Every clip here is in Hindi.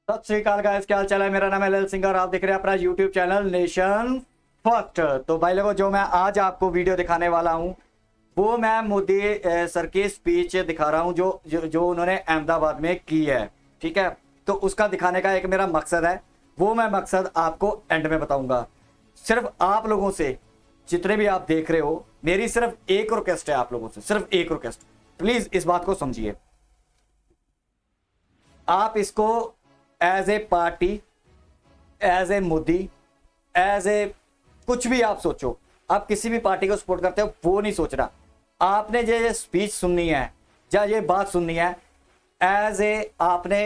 सत श्री अकाल गाइस, क्या हाल चाल है। मेरा नाम है ललित सिंह और आप देख रहे हैं अपना यूट्यूब चैनल नेशन फर्स्ट। तो भाई लोगों, जो मैं आज आपको वीडियो दिखाने वाला हूं वो मैं मोदी सर की स्पीच दिखा रहा हूं जो उन्होंने अहमदाबाद में की है। ठीक है, तो उसका दिखाने का एक मेरा मकसद है, वो मैं मकसद आपको एंड में बताऊंगा। सिर्फ आप लोगों से, जितने भी आप देख रहे हो, मेरी सिर्फ एक रिक्वेस्ट है आप लोगों से, सिर्फ एक रिक्वेस्ट। प्लीज इस बात को समझिए। आप इसको as a party, as a Modi, as a कुछ भी आप सोचो, आप किसी भी पार्टी को सपोर्ट करते हो वो नहीं सोच रहा। आपने ये स्पीच सुननी है या ये बात सुननी है एज ए आपने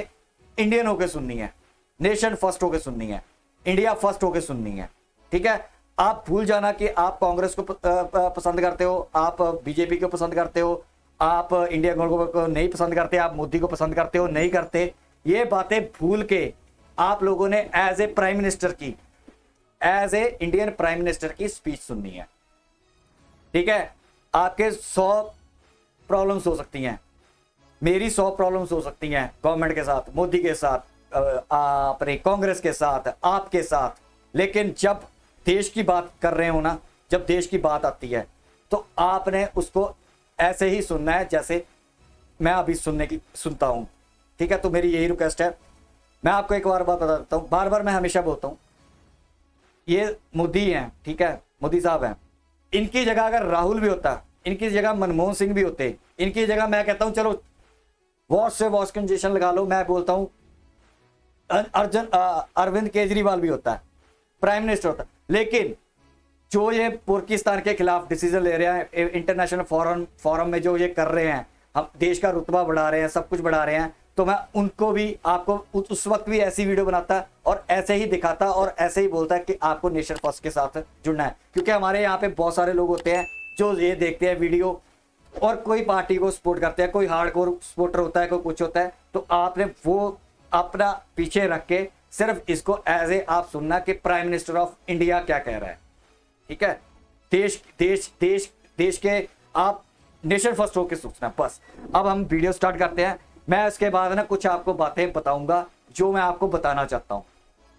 इंडियन होकर सुननी है, नेशन फर्स्ट होकर सुननी है, इंडिया फर्स्ट होकर सुननी है। ठीक है, आप भूल जाना कि आप कांग्रेस को पसंद करते हो, आप बीजेपी को पसंद करते हो, आप इंडिया गवर्नमेंट को नहीं पसंद करते, आप मोदी को पसंद करते हो नहीं करते। ये बातें भूल के आप लोगों ने एज ए प्राइम मिनिस्टर की, as a Indian prime minister की स्पीच सुननी है। ठीक है, आपके 100 प्रॉब्लम्स हो सकती हैं, मेरी 100 प्रॉब्लम्स हो सकती हैं गवर्नमेंट के साथ, मोदी के साथ, अपने कांग्रेस के साथ, आपके साथ, लेकिन जब देश की बात कर रहे हो ना, जब देश की बात आती है तो आपने उसको ऐसे ही सुनना है जैसे मैं अभी सुनता हूं। ठीक है, तो मेरी यही रिक्वेस्ट है। मैं आपको एक बार बात बता देता हूं, बार बार मैं हमेशा बोलता हूं, ये मोदी हैं, ठीक है, मोदी साहब हैं। इनकी जगह अगर राहुल भी होता, इनकी जगह मनमोहन सिंह भी होते, इनकी जगह मैं कहता हूं चलो वॉश से वॉश कंजेशन लगा लो, मैं बोलता हूं अरविंद केजरीवाल भी होता है, प्राइम मिनिस्टर होता। लेकिन जो ये पाकिस्तान के खिलाफ डिसीजन ले रहे हैं, इंटरनेशनल फोरम में जो ये कर रहे हैं, हम देश का रुतबा बढ़ा रहे हैं, सब कुछ बढ़ा रहे हैं, तो मैं उनको भी, आपको उस वक्त भी ऐसी वीडियो बनाता और ऐसे ही दिखाता और ऐसे ही बोलता है कि आपको नेशन फर्स्ट के साथ जुड़ना है। क्योंकि हमारे यहाँ पे बहुत सारे लोग होते हैं जो ये देखते हैं वीडियो और कोई पार्टी को सपोर्ट करते हैं, कोई हार्डकोर सपोर्टर होता है, कोई कुछ होता है। तो आपने वो अपना पीछे रख के सिर्फ इसको एज ए आप सुनना कि प्राइम मिनिस्टर ऑफ इंडिया क्या कह रहा है। ठीक है, देश देश देश देश के आप नेशन फर्स्ट होकर सोचना बस। अब हम वीडियो स्टार्ट करते हैं। मैं इसके बाद ना कुछ आपको बातें बताऊंगा जो मैं आपको बताना चाहता हूं,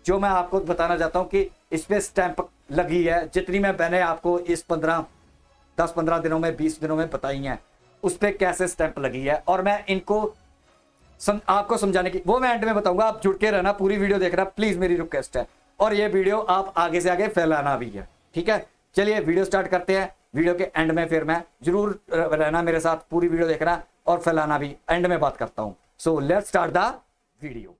जो मैं आपको बताना चाहता हूं कि इस पे स्टैंप लगी है, जितनी मैंने आपको इस 10-15 दिनों में, 20 दिनों में बताई हैं, उस पर कैसे स्टैंप लगी है। और मैं इनको आपको समझाने की वो मैं एंड में बताऊंगा। आप जुड़ के रहना, पूरी वीडियो देखना प्लीज, मेरी रिक्वेस्ट है। और ये वीडियो आप आगे से आगे फैलाना भी है। ठीक है, चलिए वीडियो स्टार्ट करते हैं। वीडियो के एंड में फिर मैं जरूर रहना मेरे साथ, पूरी वीडियो देखना और फैलाना भी, एंड में बात करता हूं। So let's start the video.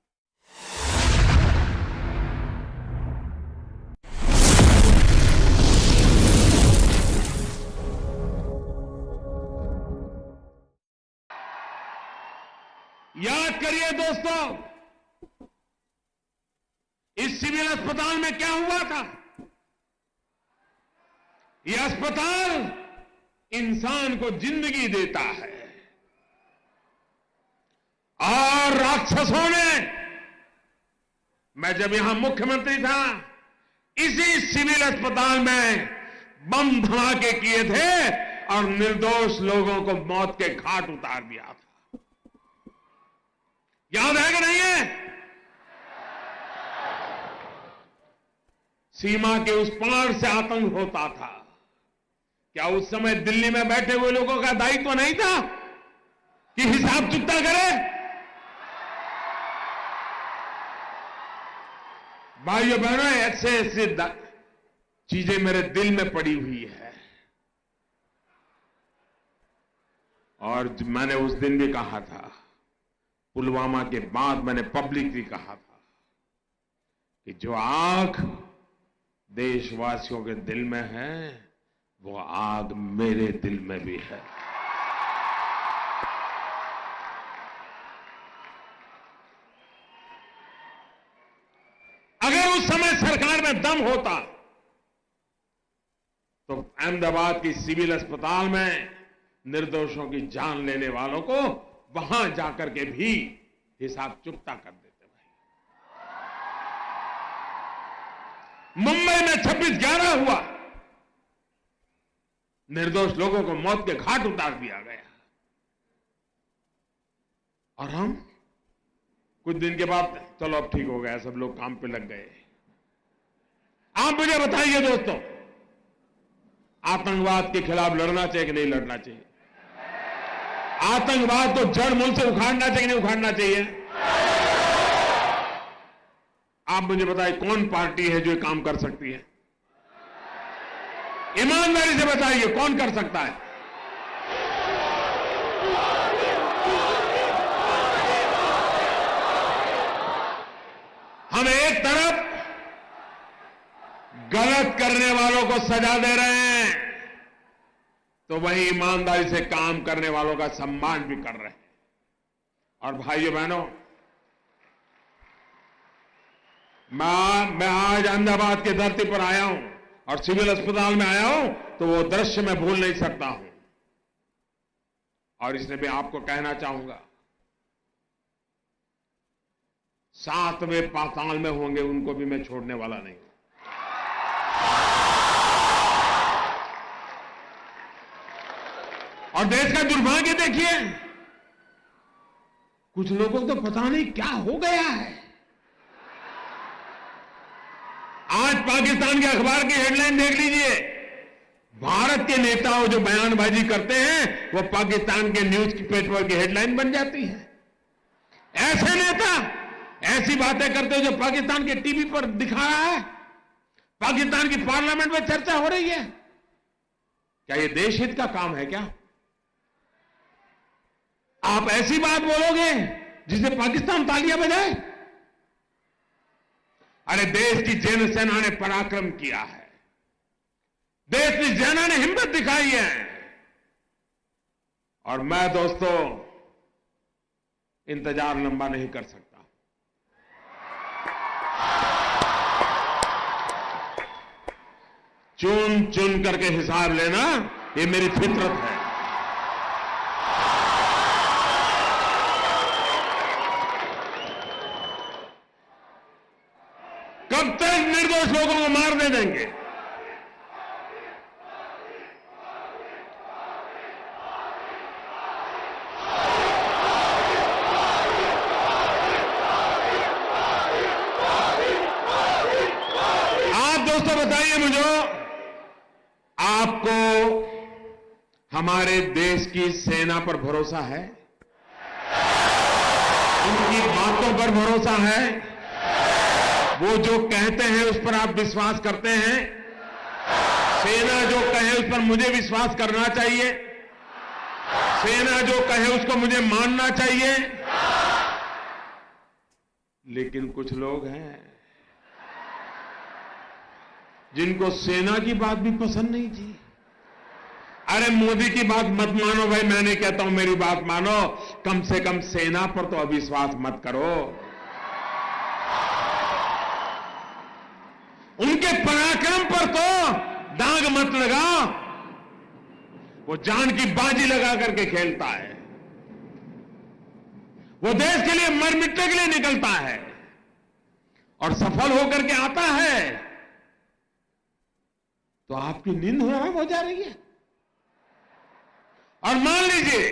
याद करिए दोस्तों, इस सिविल अस्पताल में क्या हुआ था। यह अस्पताल इंसान को जिंदगी देता है और राक्षसों ने, मैं जब यहां मुख्यमंत्री था, इसी सिविल अस्पताल में बम धमाके किए थे और निर्दोष लोगों को मौत के घाट उतार दिया था। याद है कि नहीं है? सीमा के उस पार से आतंक होता था। क्या उस समय दिल्ली में बैठे हुए लोगों का दायित्व नहीं था कि हिसाब चुकता करे? भाइयों बहनों, ऐसे ऐसे चीजें मेरे दिल में पड़ी हुई है। और मैंने उस दिन भी कहा था, पुलवामा के बाद मैंने पब्लिकली कहा था कि जो आग देशवासियों के दिल में है, वो आग मेरे दिल में भी है। अगर उस समय सरकार में दम होता तो अहमदाबाद की सिविल अस्पताल में निर्दोषों की जान लेने वालों को वहां जाकर के भी हिसाब चुकता कर देते। भाई, मुंबई में 26/11 हुआ, निर्दोष लोगों को मौत के घाट उतार दिया गया और हम कुछ दिन के बाद चलो अब ठीक हो गया, सब लोग काम पे लग गए। आप मुझे बताइए दोस्तों, आतंकवाद के खिलाफ लड़ना चाहिए कि नहीं लड़ना चाहिए? आतंकवाद को जड़ मूल से उखाड़ना चाहिए कि नहीं उखाड़ना चाहिए? आप मुझे बताइए कौन पार्टी है जो ये काम कर सकती है? ईमानदारी से बताइए कौन कर सकता है? हम एक तरफ गलत करने वालों को सजा दे रहे हैं, तो वहीं ईमानदारी से काम करने वालों का सम्मान भी कर रहे हैं। और भाइयों बहनों, मैं आज अहमदाबाद की धरती पर आया हूं और सिविल अस्पताल में आया हूं, तो वो दृश्य मैं भूल नहीं सकता हूं। और इसलिए मैं आपको कहना चाहूंगा, 7वें पाताल में होंगे उनको भी मैं छोड़ने वाला नहीं हूं। और देश का दुर्भाग्य देखिए, कुछ लोगों को तो पता नहीं क्या हो गया है। आज पाकिस्तान के अखबार की हेडलाइन देख लीजिए, भारत के नेताओं जो बयानबाजी करते हैं वो पाकिस्तान के न्यूज पेपर की हेडलाइन बन जाती है। ऐसे नेता ऐसी बातें करते हैं जो पाकिस्तान के टीवी पर दिखा रहा है, पाकिस्तान की पार्लियामेंट में चर्चा हो रही है। क्या ये देश हित का काम है क्या? आप ऐसी बात बोलोगे जिसे पाकिस्तान तालियां बजाए? अरे देश की जैन सेना ने पराक्रम किया है, देश की सेना ने हिम्मत दिखाई है। और मैं दोस्तों इंतजार लंबा नहीं कर सकता। चुन चुन करके हिसाब लेना ये मेरी फितरत है। कब तक निर्दोष लोगों को मारने देंगे? आप दोस्तों बताइए मुझे, आपको हमारे देश की सेना पर भरोसा है? उनकी बातों पर भरोसा है? वो जो कहते हैं उस पर आप विश्वास करते हैं? सेना जो कहे उस पर मुझे विश्वास करना चाहिए, सेना जो कहे उसको मुझे मानना चाहिए। लेकिन कुछ लोग हैं जिनको सेना की बात भी पसंद नहीं थी। अरे मोदी की बात मत मानो भाई, मैं नहीं कहता हूं मेरी बात मानो, कम से कम सेना पर तो अविश्वास मत करो। उनके पराक्रम पर तो दाग मत लगाओ। वो जान की बाजी लगा करके खेलता है, वो देश के लिए मर मिटने के लिए निकलता है और सफल होकर के आता है, तो आपकी नींद हराम हो जा रही है। और मान लीजिए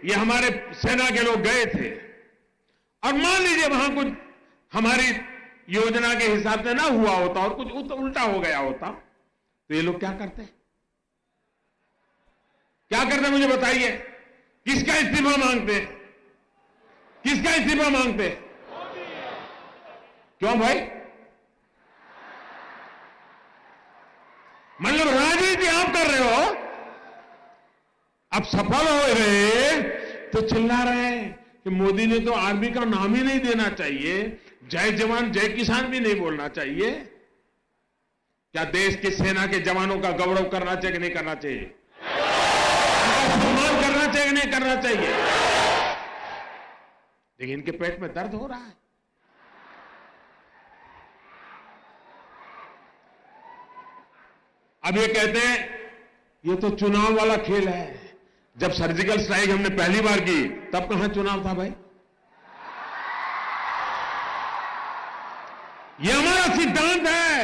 ये हमारे सेना के लोग गए थे और मान लीजिए वहां कुछ हमारी योजना के हिसाब से ना हुआ होता और कुछ उल्टा हो गया होता, तो ये लोग क्या करते? क्या करते मुझे बताइए? किसका इस्तीफा मांगते? किसका इस्तीफा मांगते? क्यों भाई? मतलब राजनीति आप कर रहे हो, अब सफल हो रहे तो चिल्ला रहे हैं कि मोदी ने तो आर्मी का नाम ही नहीं देना चाहिए, जय जवान जय किसान भी नहीं बोलना चाहिए। क्या देश की सेना के जवानों का गौरव करना चाहिए कि नहीं करना चाहिए? उनका सम्मान करना चाहिए कि नहीं करना चाहिए? लेकिन इनके पेट में दर्द हो रहा है। अब ये कहते हैं ये तो चुनाव वाला खेल है। जब सर्जिकल स्ट्राइक हमने पहली बार की तब कहां चुनाव था भाई? ये हमारा सिद्धांत है,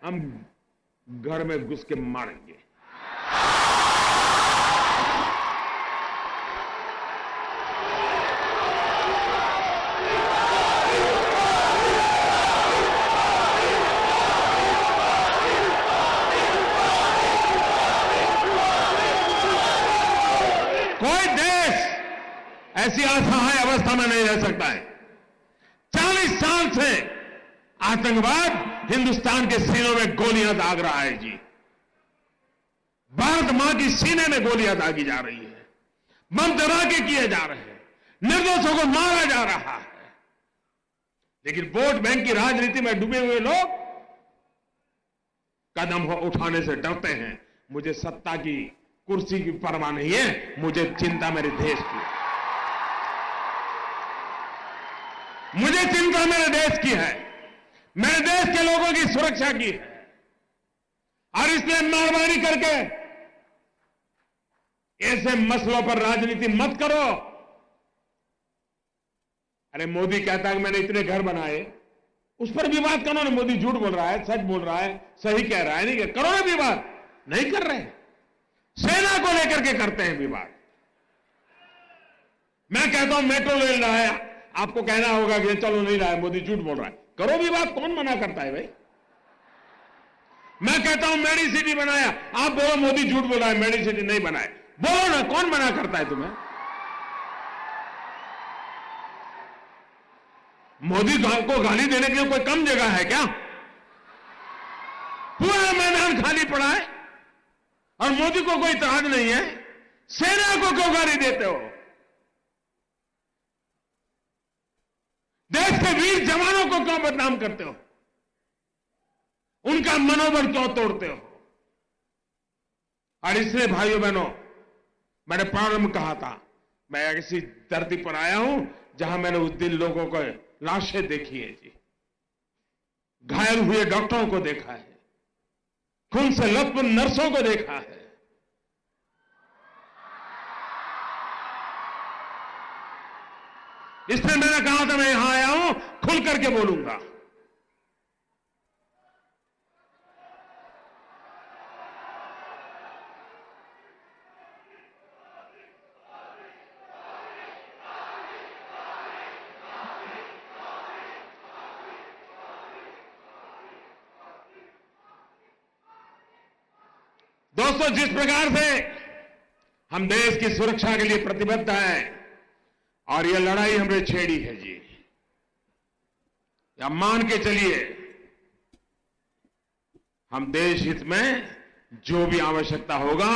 हम घर में घुस के मारेंगे। ऐसी असहाय अवस्था में नहीं रह सकता है। 40 साल से आतंकवाद हिंदुस्तान के सीनों में गोलियां दाग रहा है जी। भारत मां की सीने में गोलियां दागी जा रही है, बम धमाके किए जा रहे हैं, निर्दोषों को मारा जा रहा है। लेकिन वोट बैंक की राजनीति में डूबे हुए लोग कदम उठाने से डरते हैं। मुझे सत्ता की कुर्सी की परवाह नहीं है, मुझे चिंता मेरे देश की, मुझे चिंता मेरे देश की है, मेरे देश के लोगों की सुरक्षा की है। और इसलिए मेहरबानी करके ऐसे मसलों पर राजनीति मत करो। अरे मोदी कहता है कि मैंने इतने घर बनाए, उस पर विवाद करो ना। मोदी झूठ बोल रहा है, सच बोल रहा है, सही कह रहा है, नहीं करो ना विवाद। नहीं कर रहे, सेना को लेकर के करते हैं विवाद। मैं कहता हूं मेट्रो ले रहा है, आपको कहना होगा कि चलो नहीं रहा है, मोदी झूठ बोल रहा है, करो विवाद, कौन मना करता है भाई। मैं कहता हूं मेडिसिटी बनाया, आप बोलो मोदी झूठ बोल रहा है, मेडिसिटी नहीं बनाए, बोलो ना, कौन मना करता है तुम्हें। मोदी को गाली देने के लिए कोई कम जगह है क्या? पूरा मैदान खाली पड़ा है और मोदी को कोई इतराज नहीं है। सेना को क्यों गाली देते हो? देश के वीर जवानों को क्यों बदनाम करते हो? उनका मनोबल क्यों तोड़ते हो? और इसलिए भाइयों बहनों, मैंने प्रारंभ कहा था, मैं ऐसी धरती पर आया हूं जहां मैंने उस दिन लोगों को लाशें देखी है जी, घायल हुए डॉक्टरों को देखा है, खून से लथपथ नर्सों को देखा है। इसलिए मैंने कहा था मैं यहां आया हूं, खुल करके बोलूंगा। दोस्तों, जिस प्रकार से हम देश की सुरक्षा के लिए प्रतिबद्ध हैं और यह लड़ाई हमने छेड़ी है जी, या मान के चलिए हम देश हित में जो भी आवश्यकता होगा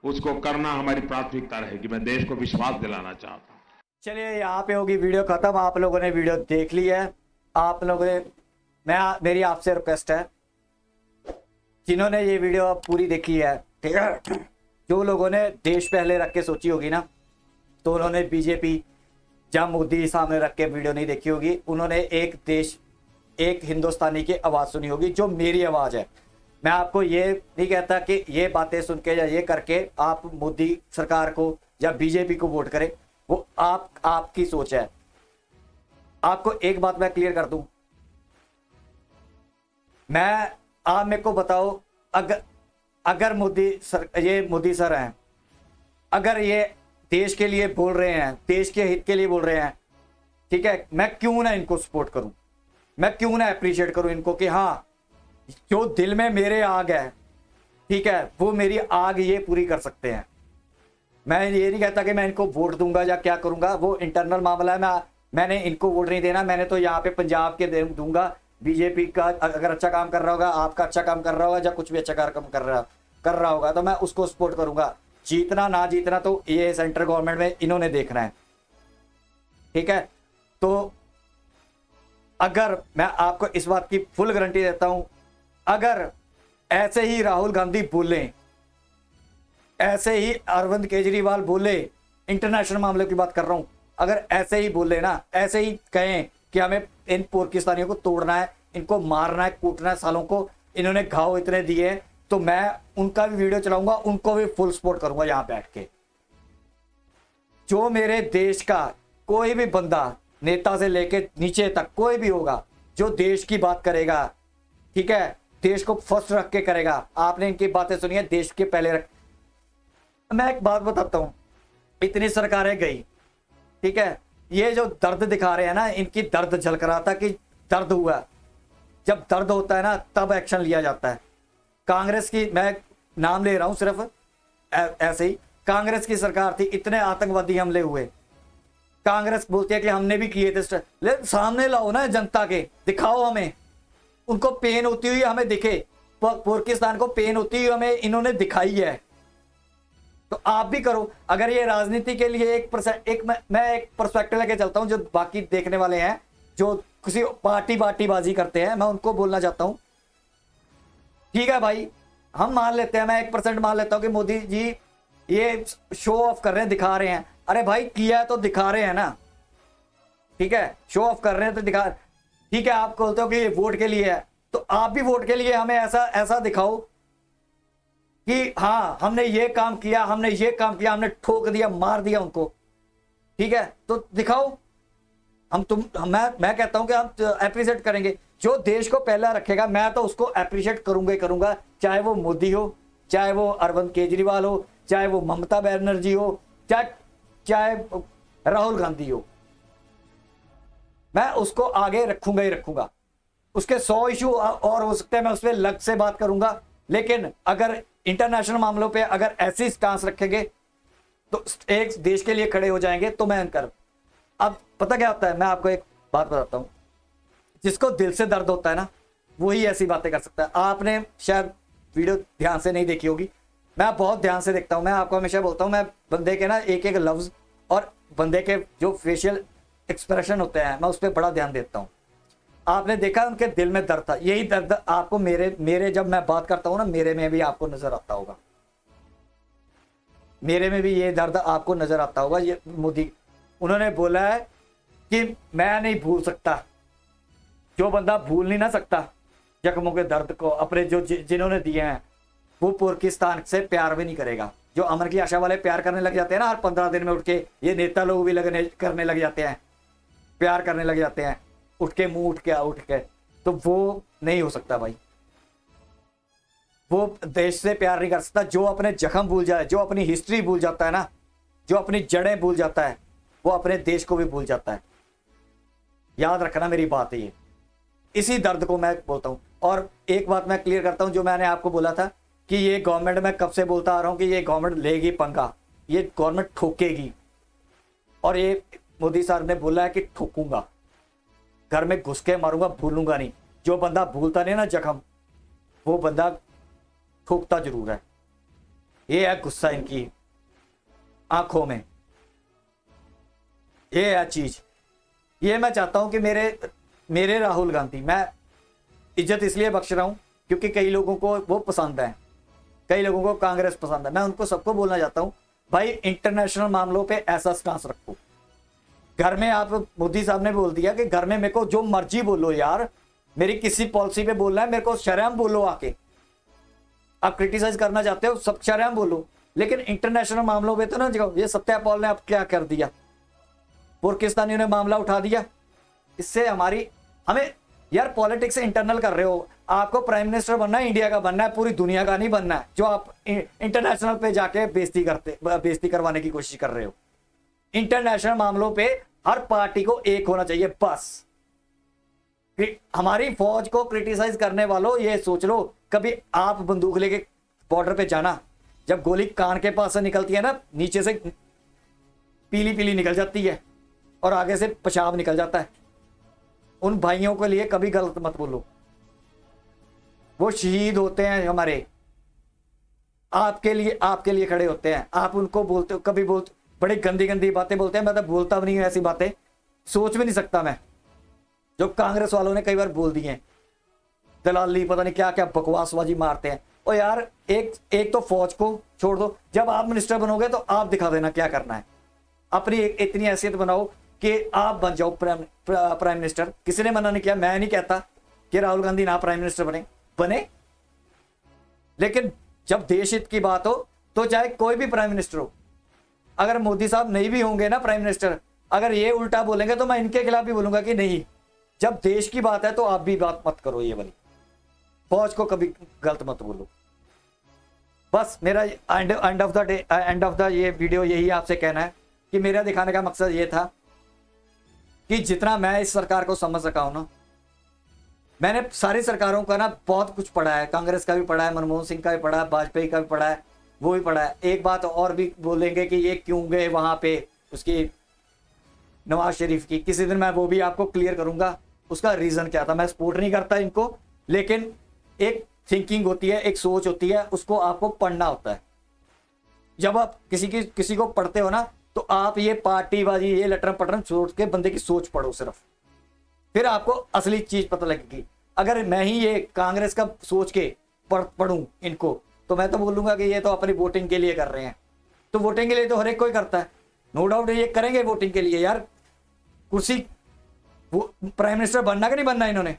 उसको करना हमारी प्राथमिकता रहेगी। मैं देश को विश्वास दिलाना चाहता हूं। चलिए, यहाँ पे होगी वीडियो खत्म। आप लोगों ने वीडियो देख ली है। आप लोगों ने मेरी आपसे रिक्वेस्ट है, जिन्होंने ये वीडियो पूरी देखी है, ठीक है, जो लोगों ने देश पहले रख के सोची होगी ना, तो उन्होंने बीजेपी जहाँ मोदी सामने रख के वीडियो नहीं देखी होगी। उन्होंने एक देश, एक हिंदुस्तानी की आवाज़ सुनी होगी, जो मेरी आवाज़ है। मैं आपको ये नहीं कहता कि ये बातें सुन के या ये करके आप मोदी सरकार को या बीजेपी को वोट करें, वो आपकी सोच है। आपको एक बात मैं क्लियर कर दूं, आप मेरे को बताओ, अगर ये मोदी सर हैं, अगर ये देश के लिए बोल रहे हैं, देश के हित के लिए बोल रहे हैं, ठीक है, मैं क्यों ना इनको सपोर्ट करूं, मैं क्यों ना अप्रिशिएट करूं इनको कि हाँ, जो दिल में मेरे आग है, ठीक है, वो मेरी आग ये पूरी कर सकते हैं। मैं ये नहीं कहता कि मैं इनको वोट दूंगा या क्या करूंगा, वो इंटरनल मामला है। मैंने इनको वोट नहीं देना, मैंने तो यहाँ पे पंजाब के दूंगा। बीजेपी का अगर अच्छा काम कर रहा होगा, आपका अच्छा काम कर रहा होगा, या कुछ भी अच्छा काम कर रहा होगा, तो मैं उसको सपोर्ट करूंगा। जीतना ना जीतना तो ये सेंट्रल गवर्नमेंट में इन्होंने देखना है, ठीक है। तो अगर मैं आपको इस बात की फुल गारंटी देता हूं, अगर ऐसे ही राहुल गांधी बोले, ऐसे ही अरविंद केजरीवाल बोले, इंटरनेशनल मामले की बात कर रहा हूं, अगर ऐसे ही बोले ना, ऐसे ही कहें कि हमें इन पाकिस्तानियों को तोड़ना है, इनको मारना है, कूटना है, सालों को इन्होंने घाव इतने दिए, तो मैं उनका भी वीडियो चलाऊंगा, उनको भी फुल सपोर्ट करूंगा यहां बैठ के। जो मेरे देश का कोई भी बंदा, नेता से लेके नीचे तक कोई भी होगा, जो देश की बात करेगा, ठीक है, देश को फर्स्ट रख के करेगा। आपने इनकी बातें सुनी है, देश के पहले रख। मैं एक बात बताता हूं, इतनी सरकारें गई, ठीक है, ये जो दर्द दिखा रहे हैं ना, इनकी दर्द झलक रहा था कि दर्द हुआ। जब दर्द होता है ना, तब एक्शन लिया जाता है। कांग्रेस की, मैं नाम ले रहा हूं सिर्फ ऐसे ही, कांग्रेस की सरकार थी, इतने आतंकवादी हमले हुए, कांग्रेस बोलती है कि हमने भी किए थे, लेकिन सामने लाओ ना जनता के, दिखाओ हमें, उनको पेन होती हुई हमें दिखे, पाकिस्तान को पेन होती हुई हमें इन्होंने दिखाई है। तो आप भी करो। अगर ये राजनीति के लिए मैं एक पर्सपेक्टिव लेके चलता हूं, जो बाकी देखने वाले हैं जो किसी पार्टीबाजी करते हैं, मैं उनको बोलना चाहता हूं, ठीक है भाई, हम मान लेते हैं, मैं 1% मान लेता हूं कि मोदी जी ये शो ऑफ कर रहे हैं, दिखा रहे हैं। अरे भाई किया है तो दिखा रहे हैं ना, ठीक है, शो ऑफ कर रहे हैं तो दिखा, ठीक है। आप बोलते हो कि ये वोट के लिए है, तो आप भी वोट के लिए हमें ऐसा दिखाओ कि हाँ हमने ये काम किया, हमने ये काम किया, हमने ठोक दिया, मार दिया उनको, ठीक है, तो दिखाओ। मैं कहता हूं कि हम एप्रिशिएट करेंगे। जो देश को पहला रखेगा मैं तो उसको एप्रिशिएट करूंगा ही करूंगा, चाहे वो मोदी हो, चाहे वो अरविंद केजरीवाल हो, चाहे वो ममता बनर्जी हो, चाहे राहुल गांधी हो, मैं उसको आगे रखूंगा ही रखूंगा। उसके 100 इशू और हो सकते हैं, मैं उस पर अलग से बात करूंगा, लेकिन अगर इंटरनेशनल मामलों पे अगर ऐसी स्टांस रखेंगे तो एक देश के लिए खड़े हो जाएंगे, तो मैं कर। अब पता क्या होता है, मैं आपको एक बात बताता हूं, जिसको दिल से दर्द होता है ना, वही ऐसी बातें कर सकता है। आपने शायद वीडियो ध्यान से नहीं देखी होगी, मैं बहुत ध्यान से देखता हूं। मैं आपको हमेशा बोलता हूं, मैं बंदे के ना एक एक लफ्ज और बंदे के जो फेशियल एक्सप्रेशन होते हैं, मैं उस पर बड़ा ध्यान देता हूं। आपने देखा उनके दिल में दर्द था, यही दर्द आपको मेरे जब मैं बात करता हूं ना, मेरे में भी आपको नजर आता होगा, मेरे में भी ये दर्द आपको नजर आता होगा। ये मोदी उन्होंने बोला है कि मैं नहीं भूल सकता, जो बंदा भूल नहीं ना सकता जख्मों के दर्द को अपने जो जिन्होंने दिए हैं, वो पाकिस्तान से प्यार भी नहीं करेगा। जो अमर की आशा वाले प्यार करने लग जाते हैं ना, हर 15 दिन में उठ के, ये नेता लोग भी करने लग जाते हैं, प्यार करने लग जाते हैं, उठ के मुंह उठ के, तो वो नहीं हो सकता भाई। वो देश से प्यार नहीं कर सकता। जो अपने जख्म भूल जाए, जो अपनी हिस्ट्री भूल जाता है ना, जो अपनी जड़ें भूल जाता है, वो अपने देश को भी भूल जाता है। याद रखना मेरी बात है ये, इसी दर्द को मैं बोलता हूं। और एक बात मैं क्लियर करता हूं, जो मैंने आपको बोला था कि ये गवर्नमेंट, मैं कब से बोलता आ रहा हूं कि ये गवर्नमेंट लेगी पंगा, ये गवर्नमेंट ठोकेगी, और ये मोदी साहब ने बोला है कि ठोकूंगा, घर में घुस के मारूंगा, भूलूंगा नहीं। जो बंदा भूलता नहीं ना जख्म, वो बंदा ठोकता जरूर है। ये है गुस्सा इनकी आंखों में, ये है चीज। ये मैं चाहता हूं कि मेरे राहुल गांधी, मैं इज्जत इसलिए बख्श रहा हूं क्योंकि कई लोगों को वो पसंद है, कई लोगों को कांग्रेस पसंद है। मैं उनको सबको बोलना चाहता हूं, भाई इंटरनेशनल मामलों पे ऐसा स्टांस रखो। घर में आप, मोदी साहब ने बोल दिया कि घर में मेरे को जो मर्जी बोलो यार, मेरी किसी पॉलिसी पे बोलना है, मेरे को शर्म बोलो आके। आप क्रिटिसाइज करना चाहते हो, सब शर्म बोलो, लेकिन इंटरनेशनल मामलों पे तो ना जाओ। ये सत्यापाल ने अब क्या कर दिया, पाकिस्तानियों ने मामला उठा दिया। इससे हमें यार पॉलिटिक्स इंटरनल कर रहे हो। आपको प्राइम मिनिस्टर बनना है, इंडिया का बनना है, पूरी दुनिया का नहीं बनना है, जो आप इंटरनेशनल पे जाके बेइज्जती करवाने की कोशिश कर रहे हो। इंटरनेशनल मामलों पे हर पार्टी को एक होना चाहिए बस। हमारी फौज को क्रिटिसाइज करने वालों, ये सोच लो, कभी आप बंदूक लेके बॉर्डर पे जाना, जब गोली कान के पास से निकलती है ना, नीचे से पीली पीली निकल जाती है और आगे से पेशाब निकल जाता है। उन भाइयों के लिए कभी गलत मत बोलो, वो शहीद होते हैं हमारे, आपके लिए खड़े होते हैं। आप उनको बोलते हो, कभी बोलते बड़ी गंदी गंदी बातें बोलते हैं। मैं तो बोलता भी नहीं हूं ऐसी बातें, सोच भी नहीं सकता मैं, जो कांग्रेस वालों ने कई बार बोल दी हैं, दलाली पता नहीं क्या क्या बकवासबाजी मारते हैं। और यार एक तो फौज को छोड़ दो, जब आप मिनिस्टर बनोगे तो आप दिखा देना क्या करना है। अपनी इतनी हैसियत बनाओ कि आप बन जाओ प्राइम मिनिस्टर। किसी ने मना नहीं किया, मैं नहीं कहता कि राहुल गांधी ना प्राइम मिनिस्टर बने, लेकिन जब देश हित की बात हो तो चाहे कोई भी प्राइम मिनिस्टर हो, अगर मोदी साहब नहीं भी होंगे ना प्राइम मिनिस्टर, अगर ये उल्टा बोलेंगे तो मैं इनके खिलाफ भी बोलूंगा कि नहीं, जब देश की बात है तो आप भी बात मत करो ये वाली, फौज को कभी गलत मत बोलो। बस मेरा एंड ऑफ द ये वीडियो यही आपसे कहना है कि मेरा दिखाने का मकसद ये था कि जितना मैं इस सरकार को समझ सका हूं ना, मैंने सारी सरकारों का ना बहुत कुछ पढ़ा है, कांग्रेस का भी पढ़ा है, मनमोहन सिंह का भी पढ़ा है, वाजपेयी का भी पढ़ा है, वो भी पढ़ा है। एक बात और भी बोलेंगे कि ये क्यों गए वहां पे, उसकी नवाज शरीफ की, किसी दिन मैं वो भी आपको क्लियर करूंगा उसका रीजन क्या था। मैं सपोर्ट नहीं करता इनको, लेकिन एक थिंकिंग होती है, एक सोच होती है, उसको आपको पढ़ना होता है। जब आप किसी को पढ़ते हो ना, तो आप ये पार्टीबाजी, ये लटरम पटरम छोड़ के बंदे की सोच पढ़ो सिर्फ, फिर आपको असली चीज पता लगेगी। अगर मैं ही ये कांग्रेस का सोच के पढ़ूं इनको, तो मैं तो बोलूंगा कि ये तो अपनी वोटिंग के लिए कर रहे हैं। तो वोटिंग के लिए तो हर एक कोई करता है, नो डाउट ये करेंगे वोटिंग के लिए। यार कुर्सी, वो प्राइम मिनिस्टर बनना कि नहीं बनना इन्होंने,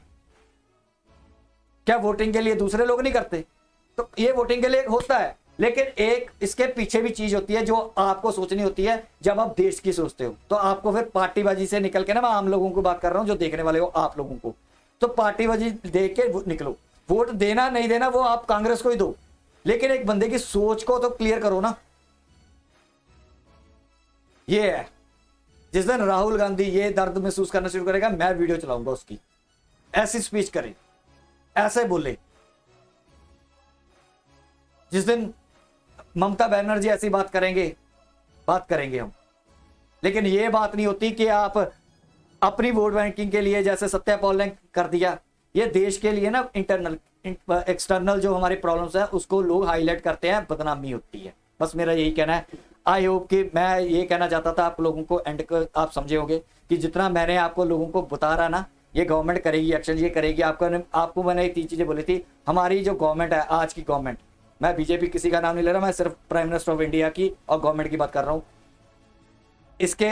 क्या वोटिंग के लिए दूसरे लोग नहीं करते? तो ये वोटिंग के लिए होता है, लेकिन एक इसके पीछे भी चीज होती है जो आपको सोचनी होती है। जब आप देश की सोचते हो तो आपको फिर पार्टीबाजी से निकल के ना, मैं आम लोगों को बात कर रहा हूं जो देखने वाले हो आप लोगों को, तो पार्टीबाजी देख के निकलो। वोट देना नहीं देना वो आप कांग्रेस को ही दो, लेकिन एक बंदे की सोच को तो क्लियर करो ना। ये है, जिस दिन राहुल गांधी ये दर्द महसूस करना शुरू करेगा, मैं वीडियो चलाऊंगा उसकी, ऐसी स्पीच करे, ऐसे बोले। जिस दिन ममता बनर्जी ऐसी बात करेंगे हम। लेकिन ये बात नहीं होती कि आप अपनी वोट बैंकिंग के लिए, जैसे सत्यापाल ने कर दिया, ये देश के लिए ना इंटरनल एक्सटर्नल जो हमारी प्रॉब्लम्स है उसको लोग हाईलाइट करते हैं, बदनामी होती है। बस मेरा यही कहना है। आई होप कि मैं ये कहना चाहता था आप लोगों को, एंड आप समझे होंगे कि जितना मैंने आपको लोगों को बता रहा ना, ये गवर्नमेंट करेगी एक्शन, ये करेगी। आपको मैंने 3 चीजें बोली थी। हमारी जो गवर्नमेंट है, आज की गवर्नमेंट, मैं बीजेपी किसी का नाम नहीं ले रहा, मैं सिर्फ प्राइम मिनिस्टर ऑफ इंडिया की और गवर्नमेंट की बात कर रहा हूं। इसके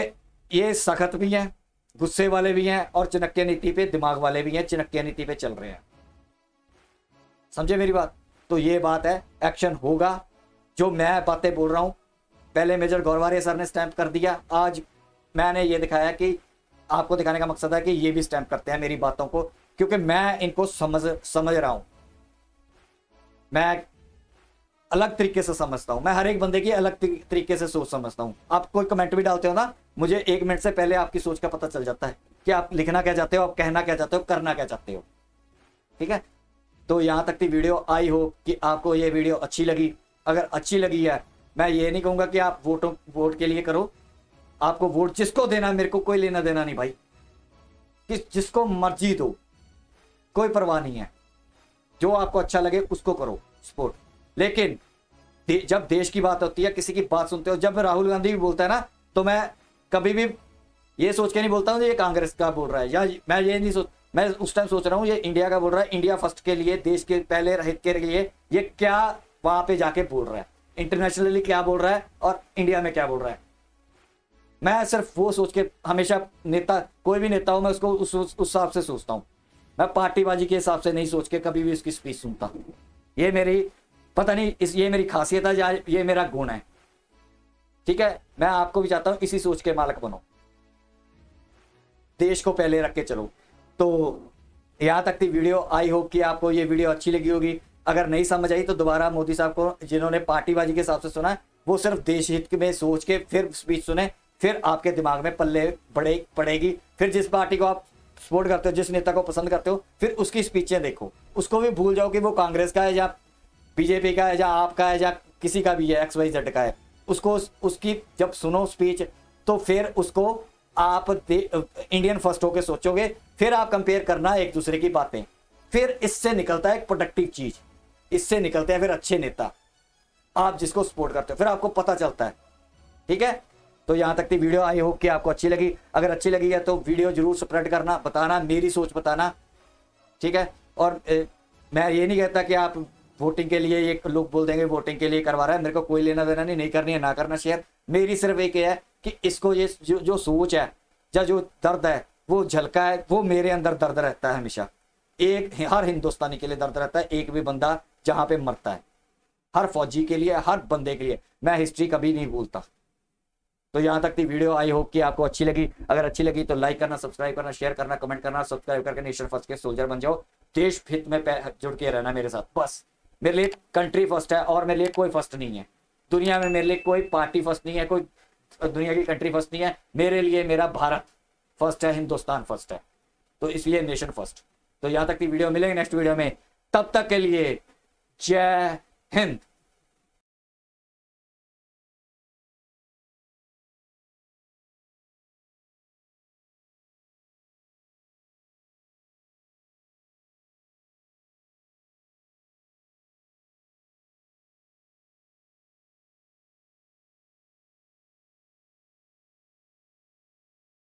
ये सख्त भी हैं, गुस्से वाले भी हैं, और चाणक्य नीति पे दिमाग वाले भी हैं, चाणक्य नीति पे चल रहे हैं। समझे मेरी बात? तो ये बात है, एक्शन होगा। जो मैं बातें बोल रहा हूं, पहले मेजर गौरवारिया सर ने स्टैंप कर दिया, आज मैंने ये दिखाया कि आपको दिखाने का मकसद है कि ये भी स्टैंप करते हैं मेरी बातों को, क्योंकि मैं इनको समझ रहा हूं। मैं अलग तरीके से समझता हूं, मैं हर एक बंदे की अलग तरीके से सोच समझता हूं। आप कोई कमेंट भी डालते हो ना, मुझे 1 मिनट से पहले आपकी सोच का पता चल जाता है कि आप लिखना क्या चाहते हो, आप कहना क्या चाहते हो, करना क्या चाहते हो। ठीक है, तो यहां तक की वीडियो। आई होप कि आपको ये वीडियो अच्छी लगी। अगर अच्छी लगी है, मैं ये नहीं कहूंगा कि आप वोट के लिए करो, आपको वोट जिसको देना, मेरे को कोई लेना देना नहीं भाई, जिसको मर्जी दो, कोई परवाह नहीं है। जो आपको अच्छा लगे उसको करो सपोर्ट। लेकिन जब देश की बात होती है, किसी की बात सुनते हो, जब राहुल गांधी भी बोलता है ना, तो मैं कभी भी ये सोच के नहीं बोलता हूँ ये कांग्रेस का बोल रहा है, या मैं ये नहीं मैं उस टाइम सोच रहा हूँ ये इंडिया का बोल रहा है, इंडिया फर्स्ट के लिए, देश के पहले हित के लिए ये क्या वहां पे जाके बोल रहा है, इंटरनेशनली क्या बोल रहा है और इंडिया में क्या बोल रहा है। मैं सिर्फ वो सोच के हमेशा, नेता कोई भी नेता हो, मैं उसको उस हिसाब से सोचता हूँ। मैं पार्टीबाजी के हिसाब से नहीं सोच के कभी भी उसकी स्पीच सुनता। ये मेरी पता नहीं, ये मेरी खासियत है या ये मेरा गुण है। ठीक है, मैं आपको भी चाहता हूं इसी सोच के मालिक बनो, देश को पहले रख के चलो। तो यहां तक थी वीडियो। आई होप कि आपको ये वीडियो अच्छी लगी होगी। अगर नहीं समझ आई तो दोबारा मोदी साहब को, जिन्होंने पार्टीबाजी के हिसाब से सुना, वो सिर्फ देश हित में सोच के फिर स्पीच सुने, फिर आपके दिमाग में पल्ले पड़ेगी। फिर जिस पार्टी को आप सपोर्ट करते हो, जिस नेता को पसंद करते हो, फिर उसकी स्पीचें देखो। उसको भी भूल जाओ कि वो कांग्रेस का है या बीजेपी का है या आपका है या किसी का भी है, XYZ का है। उसको उसकी जब सुनो स्पीच, तो फिर उसको आप इंडियन फर्स्ट होके सोचोगे, फिर आप कंपेयर करना एक दूसरे की बातें, फिर इससे निकलता है एक प्रोडक्टिव चीज, इससे निकलते हैं फिर अच्छे नेता, आप जिसको सपोर्ट करते हो, फिर आपको पता चलता है। ठीक है, तो यहां तक थी वीडियो। आई होप कि आपको अच्छी लगी। अगर अच्छी लगी है तो वीडियो जरूर स्प्रेड करना, बताना, मेरी सोच बताना। ठीक है, और मैं ये नहीं कहता कि आप वोटिंग के लिए, ये लोग बोल देंगे वोटिंग के लिए करवा रहा है, मेरे को कोई लेना देना नहीं करनी है, ना करना शेयर। मेरी सिर्फ एक है कि इसको ये जो सोच है या जो दर्द है वो झलका है, वो मेरे अंदर दर्द रहता है हमेशा। एक हर हिंदुस्तानी के लिए दर्द रहता है, एक भी बंदा जहां पे मरता है, हर फौजी के लिए, हर बंदे के लिए। मैं हिस्ट्री कभी नहीं भूलता। तो यहां तक थी वीडियो। आई होप कि आपको अच्छी लगी। अगर अच्छी लगी तो लाइक करना, सब्सक्राइब करना, शेयर करना, कमेंट करना। सब्सक्राइब करके नेशन फर्स्ट के सोल्जर बन जाओ। देश हित में जुड़ के रहना मेरे साथ। बस मेरे लिए कंट्री फर्स्ट है और मेरे लिए कोई फर्स्ट नहीं है दुनिया में। मेरे लिए कोई पार्टी फर्स्ट नहीं है, कोई दुनिया की कंट्री फर्स्ट नहीं है। मेरे लिए मेरा भारत फर्स्ट है, हिंदुस्तान फर्स्ट है, तो इसलिए नेशन फर्स्ट। तो यहां तक की वीडियो, मिलेंगे नेक्स्ट वीडियो में। तब तक के लिए जय हिंद।